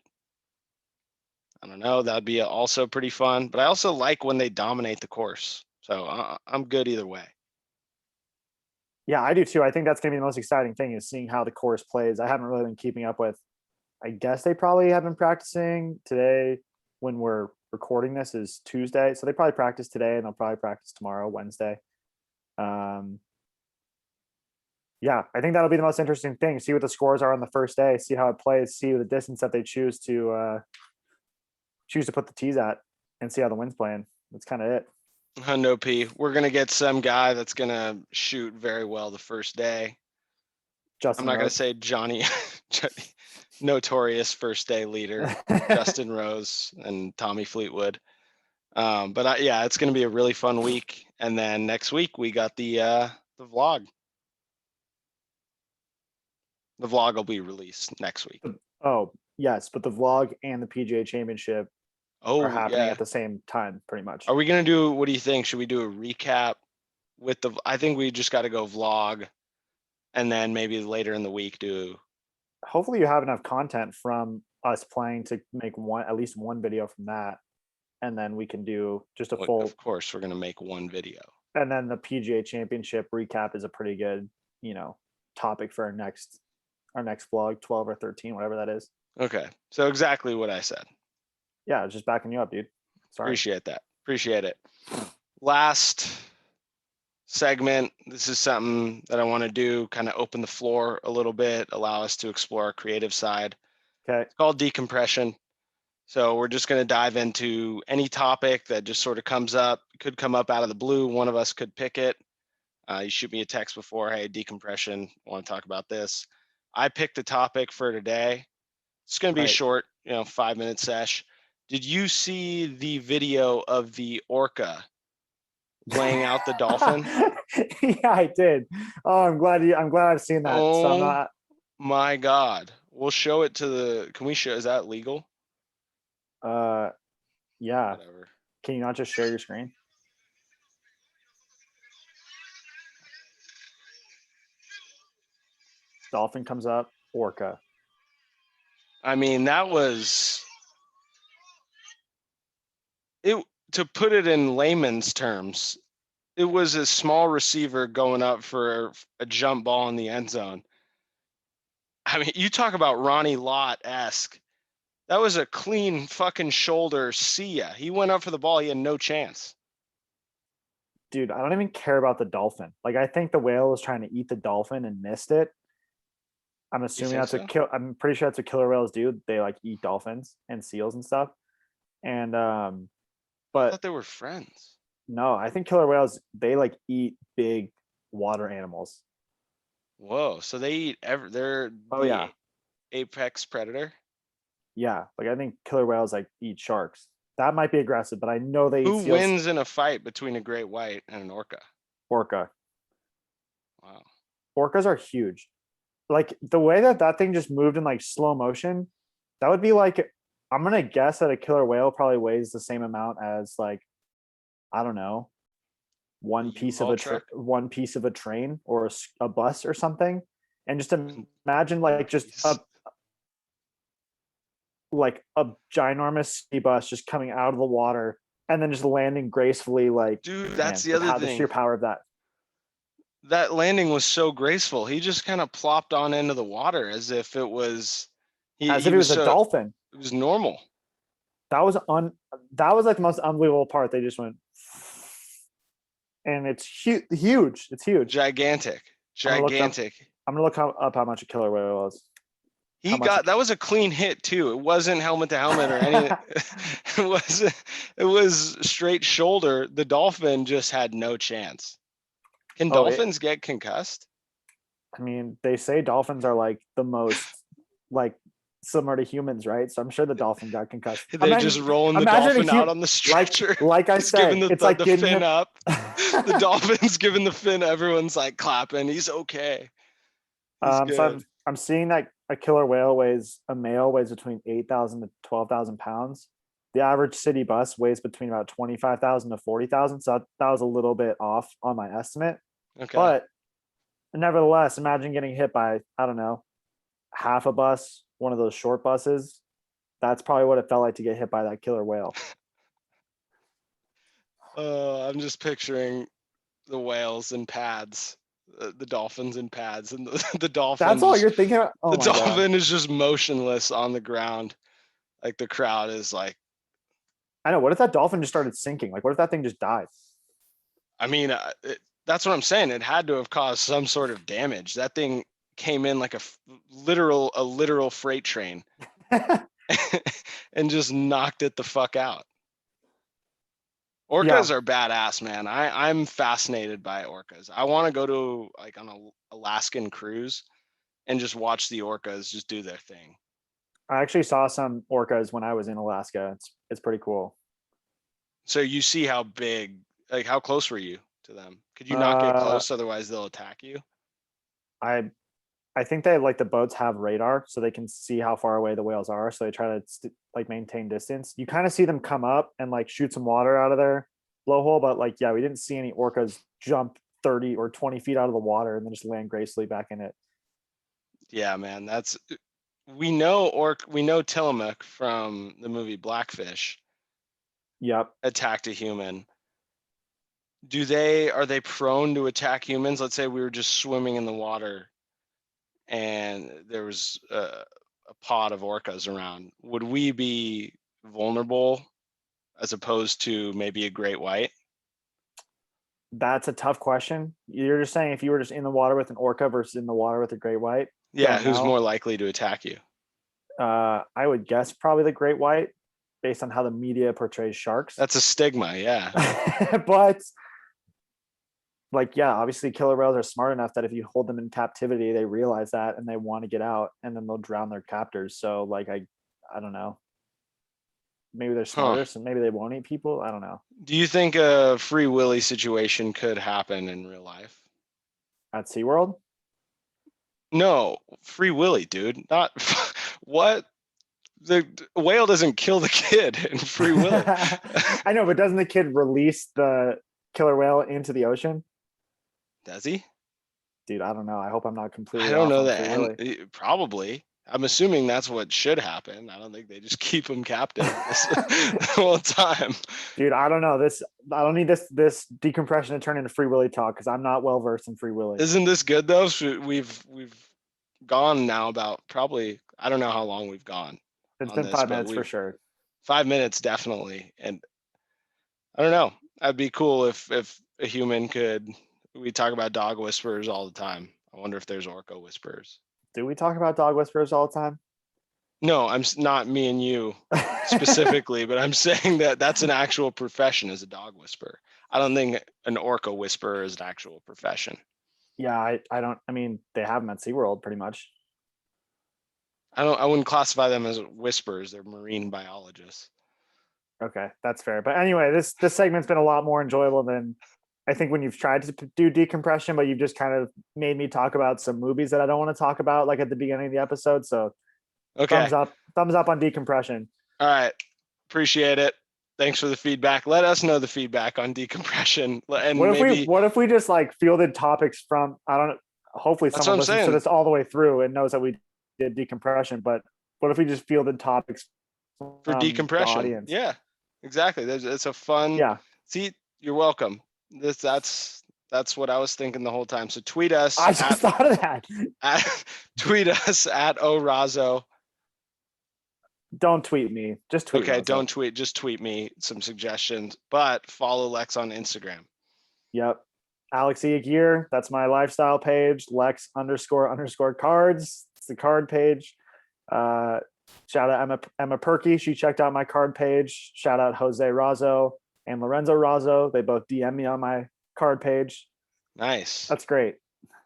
S1: I don't know. That'd be also pretty fun. But I also like when they dominate the course. So I'm good either way.
S2: Yeah, I do too. I think that's going to be the most exciting thing is seeing how the course plays. I haven't really been keeping up with. I guess they probably have been practicing today when we're recording this is Tuesday. So they probably practice today and they'll probably practice tomorrow, Wednesday. Yeah, I think that'll be the most interesting thing. See what the scores are on the first day, see how it plays, see the distance that they choose to put the tees at, and see how the wind's playing. That's kind of it.
S1: No P. We're gonna get some guy that's gonna shoot very well the first day.
S2: Justin
S1: I'm not
S2: Rose.
S1: gonna say Johnny, notorious first day leader, Justin Rose and Tommy Fleetwood. But yeah, it's gonna be a really fun week. And then next week we got the vlog. The vlog will be released next week.
S2: Oh yes, but the vlog and the PGA Championship are happening at the same time, pretty much.
S1: Are we gonna do? What do you think? Should we do a recap with the? I think we just got to go vlog, and then maybe later in the week do.
S2: Hopefully, you have enough content from us playing to make at least one video from that, and then we can do just a full.
S1: Of course, we're gonna make one video.
S2: And then the PGA Championship recap is a pretty good, topic for our next vlog, 12 or 13, whatever that is.
S1: Okay, so exactly what I said.
S2: Yeah, just backing you up, dude. Sorry.
S1: Appreciate that. Appreciate it. Last segment. This is something that I want to do, kind of open the floor a little bit, allow us to explore our creative side.
S2: Okay.
S1: It's called Decompression. So we're just going to dive into any topic that just sort of comes up. It could come up out of the blue. One of us could pick it. You shoot me a text before, hey, decompression, I want to talk about this. I picked the topic for today. It's going to be a short, 5-minute sesh. Did you see the video of the orca playing out the dolphin?
S2: Yeah, I did. Oh, I'm glad I've seen that.
S1: Oh,
S2: so I'm not...
S1: my God. We'll show it to can we show, is that legal?
S2: Yeah.
S1: Whatever.
S2: Can you not just share your screen? Dolphin comes up, orca.
S1: I mean, that was it. To put it in layman's terms, it was a small receiver going up for a jump ball in the end zone. I mean, you talk about Ronnie Lott-esque. That was a clean fucking shoulder. See ya. He went up for the ball. He had no chance.
S2: Dude, I don't even care about the dolphin. I think the whale was trying to eat the dolphin and missed it. I'm assuming that's I'm pretty sure that's what killer whales do. They eat dolphins and seals and stuff. And but
S1: I thought they were friends.
S2: No, I think killer whales, they eat big water animals.
S1: Whoa, so they eat they're apex predator?
S2: Yeah, I think killer whales eat sharks. That might be aggressive, but I know they eat seals.
S1: Who wins in a fight between a great white and an orca?
S2: Orca.
S1: Wow.
S2: Orcas are huge. The way that thing just moved in slow motion, that would be I'm gonna guess that a killer whale probably weighs the same amount as I don't know, one piece of
S1: U-Haul
S2: a
S1: truck?
S2: one piece of a train or a bus or something, and just imagine
S1: One
S2: like just
S1: piece.
S2: a ginormous city bus just coming out of the water and then just landing gracefully. Like,
S1: Dude, that's
S2: man,
S1: the other
S2: the
S1: thing.
S2: sheer power of that.
S1: That landing was so graceful. He just kind of plopped on into the water as if it was
S2: As
S1: he
S2: if it
S1: was
S2: was a
S1: so
S2: dolphin.
S1: it was normal.
S2: That was like the most unbelievable part. They just went, and it's huge. It's huge.
S1: Gigantic.
S2: I'm gonna look up.
S1: Gigantic.
S2: I'm gonna look up how much a killer whale was. How
S1: He
S2: much?
S1: got that was a clean hit too. It wasn't helmet to helmet or anything. It was straight shoulder. The dolphin just had no chance. Can
S2: Oh,
S1: dolphins get concussed?
S2: I mean, they say dolphins are like the most like similar to humans, right? So I'm sure the dolphin got concussed.
S1: They're just rolling the
S2: Imagine
S1: dolphin out on the stretcher.
S2: like I
S1: He's giving
S2: said, it's like
S1: the
S2: getting
S1: fin up.
S2: the
S1: The dolphin's giving the fin. Everyone's like clapping. He's okay. He's good.
S2: So I'm seeing that a killer whale a male weighs between 8,000 to 12,000 pounds. The average city bus weighs between about 25,000 to 40,000. So that was a little bit off on my estimate.
S1: Okay.
S2: But nevertheless, imagine getting hit by, I don't know, half a bus, one of those short buses. That's probably what it felt like to get hit by that killer whale.
S1: I'm just picturing the whales in pads, the dolphins in pads, and the dolphin.
S2: That's all you're thinking about? Oh
S1: the dolphin is just motionless on the ground. Like the crowd is like.
S2: I know. What if that dolphin just started sinking? Like, what if that thing just died?
S1: I mean, that's what I'm saying. It had to have caused some sort of damage. That thing came in like a literal freight train and just knocked it the fuck out. Orcas are badass, man. I'm fascinated by orcas. I want to go to like on an Alaskan cruise and just watch the orcas just do their thing.
S2: I actually saw some orcas when I was in Alaska. It's pretty cool.
S1: So you see how big, like how close were you to them? Could you not get close? Otherwise they'll attack you.
S2: I think they like the boats have radar so they can see how far away the whales are. So they try to like maintain distance. You kind of see them come up and like shoot some water out of their blowhole. But like, yeah, we didn't see any orcas jump 30 or 20 feet out of the water and then just land gracefully back in it.
S1: Yeah, man. We know Tillamook from the movie Blackfish.
S2: Yep.
S1: Attacked a human. Are they prone to attack humans? Let's say we were just swimming in the water and there was a pod of orcas around. Would we be vulnerable as opposed to maybe a great white?
S2: That's a tough question. You're just saying if you were just in the water with an orca versus in the water with a great white?
S1: Yeah, who's more likely to attack you?
S2: I would guess probably the great white based on how the media portrays sharks.
S1: That's a stigma, yeah.
S2: But like, yeah, obviously killer whales are smart enough that if you hold them in captivity, they realize that and they want to get out and then they'll drown their captors. So like, I don't know. Maybe they're smarter, so maybe they won't eat people. I don't know.
S1: Do you think a Free Willy situation could happen in real life?
S2: At SeaWorld?
S1: No, Free Willy, dude. Not what? The whale doesn't kill the kid in Free Willy.
S2: I know, but doesn't the kid release the killer whale into the ocean?
S1: Does he?
S2: Dude, I don't know. I hope I'm not completely.
S1: I don't know that. Probably. I'm assuming that's what should happen. I don't think they just keep them captive the whole time.
S2: Dude, I don't know. I don't need this decompression to turn into Free Willy talk because I'm not well versed in Free Willy.
S1: Isn't this good though? We've gone now about probably, I don't know how long we've gone.
S2: It's been 5 minutes for sure.
S1: 5 minutes definitely, and I don't know. That'd be cool if a human could. We talk about dog whisperers all the time. I wonder if there's orca whisperers.
S2: Do we talk about dog whisperers all the time?
S1: No, I'm not me and you specifically, but I'm saying that that's an actual profession as a dog whisperer. I don't think an orca whisperer is an actual profession.
S2: Yeah, I don't. I mean, they have them at SeaWorld pretty much.
S1: I wouldn't classify them as whisperers. They're marine biologists.
S2: Okay, that's fair. But anyway, this segment's been a lot more enjoyable than I think when you've tried to do decompression, but you've just kind of made me talk about some movies that I don't want to talk about, like at the beginning of the episode. So,
S1: okay,
S2: thumbs up on decompression.
S1: All right, appreciate it. Thanks for the feedback. Let us know the feedback on decompression, and
S2: What if we just like fielded topics from, I don't know, hopefully
S1: That's
S2: someone
S1: what I'm
S2: listens to
S1: saying.
S2: this all the way through and knows that we did decompression, but what if we just fielded topics
S1: For
S2: the
S1: decompression.
S2: audience?
S1: Yeah, exactly. It's a fun.
S2: Yeah.
S1: See, you're welcome. That's what I was thinking the whole time. So tweet us.
S2: I just thought of that.
S1: Tweet us at Orazo.
S2: Don't tweet me. Just tweet.
S1: Okay,
S2: Razo.
S1: don't tweet. Just tweet me some suggestions. But follow Lex on Instagram.
S2: Yep. Alex E. Gear. That's my lifestyle page. Lex _ cards. It's the card page. Shout out Emma Perky. She checked out my card page. Shout out Jose Razo and Lorenzo Razo. They both DM me on my card page.
S1: Nice.
S2: That's great.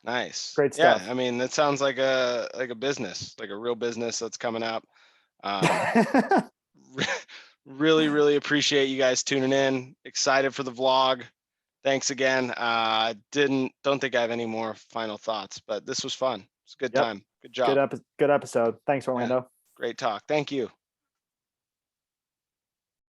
S1: Nice.
S2: Great stuff.
S1: Yeah, I mean, that sounds like a business, like a real business that's coming up. Really, really appreciate you guys tuning in. Excited for the vlog. Thanks again. Don't think I have any more final thoughts, but this was fun. It's a good time. Good job.
S2: Good episode. Thanks, Orlando.
S1: Yeah, great talk. Thank you.